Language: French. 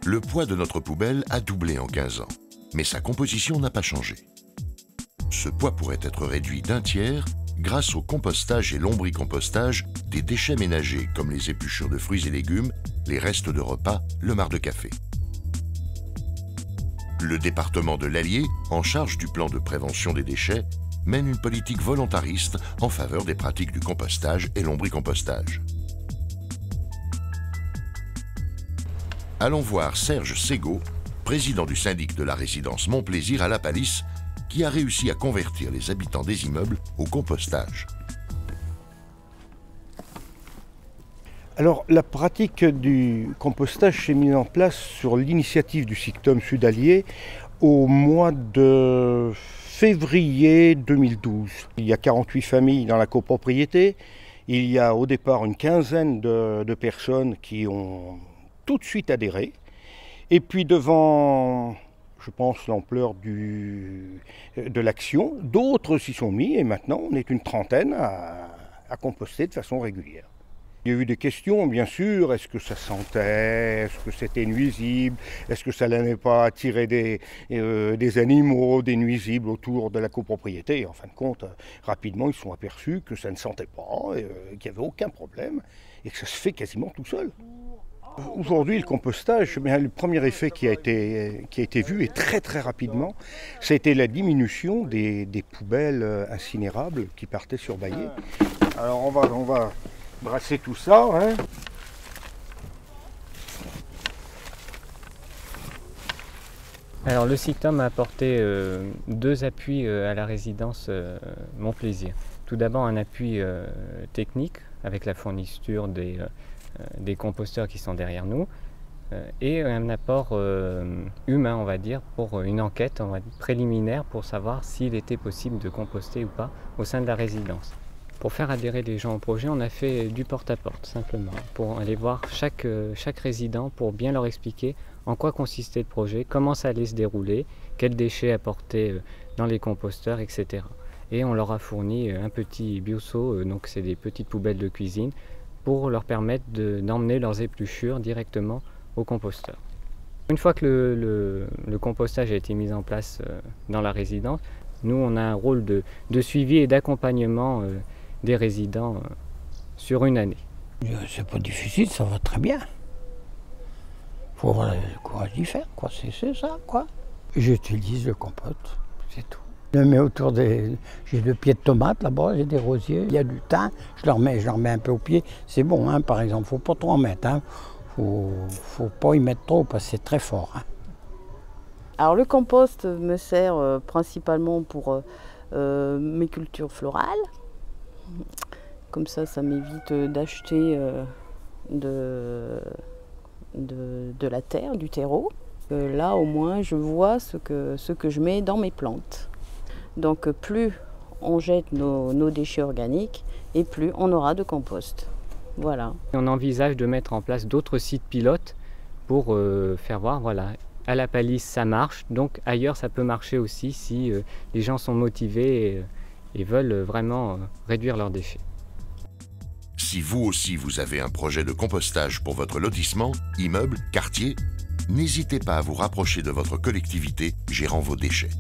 Le poids de notre poubelle a doublé en 15 ans, mais sa composition n'a pas changé. Ce poids pourrait être réduit d'un tiers grâce au compostage et lombricompostage des déchets ménagers comme les épluchures de fruits et légumes, les restes de repas, le marc de café. Le département de l'Allier, en charge du plan de prévention des déchets, mène une politique volontariste en faveur des pratiques du compostage et lombricompostage. Allons voir Serge Ségaud, président du syndic de la résidence Montplaisir à La Palisse, qui a réussi à convertir les habitants des immeubles au compostage. Alors, la pratique du compostage s'est mise en place sur l'initiative du SICTOM Sud-Allier au mois de février 2012. Il y a 48 familles dans la copropriété. Il y a au départ une quinzaine de personnes qui ont tout de suite adhéré. Et puis devant, je pense, l'ampleur de l'action, d'autres s'y sont mis et maintenant on est une trentaine à composter de façon régulière. Il y a eu des questions, bien sûr, est-ce que ça sentait, est-ce que c'était nuisible, est-ce que ça n'allait pas attirer des animaux, des nuisibles autour de la copropriété. Et en fin de compte, rapidement, ils se sont aperçus que ça ne sentait pas, qu'il n'y avait aucun problème et que ça se fait quasiment tout seul. Aujourd'hui, le compostage, le premier effet qui a été vu, et très très rapidement, ça a été la diminution des poubelles incinérables qui partaient sur Baillet. Alors on va brasser tout ça. Hein. Alors le SICTOM a apporté deux appuis à la résidence Montplaisir. Tout d'abord un appui technique avec la fourniture des composteurs qui sont derrière nous et un apport humain, on va dire, pour une enquête préliminaire pour savoir s'il était possible de composter ou pas au sein de la résidence. Pour faire adhérer les gens au projet, on a fait du porte-à-porte, simplement, pour aller voir chaque résident pour bien leur expliquer en quoi consistait le projet, comment ça allait se dérouler, quels déchets apporter dans les composteurs, etc. Et on leur a fourni un petit bioseau, donc c'est des petites poubelles de cuisine, pour leur permettre d'emmener leurs épluchures directement au composteur. Une fois que le compostage a été mis en place dans la résidence, nous on a un rôle de suivi et d'accompagnement des résidents sur une année. C'est pas difficile, ça va très bien. Faut avoir le courage d'y faire, quoi. C'est ça, quoi. J'utilise le compost, c'est tout. Je le mets autour j'ai 2 pieds de tomates là-bas, j'ai des rosiers, il y a du thym, je leur mets un peu au pied. C'est bon, hein, par exemple, faut pas trop en mettre, hein. Faut pas y mettre trop parce que c'est très fort. Hein. Alors le compost me sert principalement pour mes cultures florales. Comme ça m'évite d'acheter de la terre, du terreau. Là, au moins, je vois ce que je mets dans mes plantes. Donc, plus on jette nos déchets organiques, et plus on aura de compost. Voilà. On envisage de mettre en place d'autres sites pilotes pour faire voir, voilà, à La Palisse, ça marche, donc ailleurs, ça peut marcher aussi si les gens sont motivés et veulent vraiment réduire leurs déchets. Si vous aussi vous avez un projet de compostage pour votre lotissement, immeuble, quartier, n'hésitez pas à vous rapprocher de votre collectivité gérant vos déchets.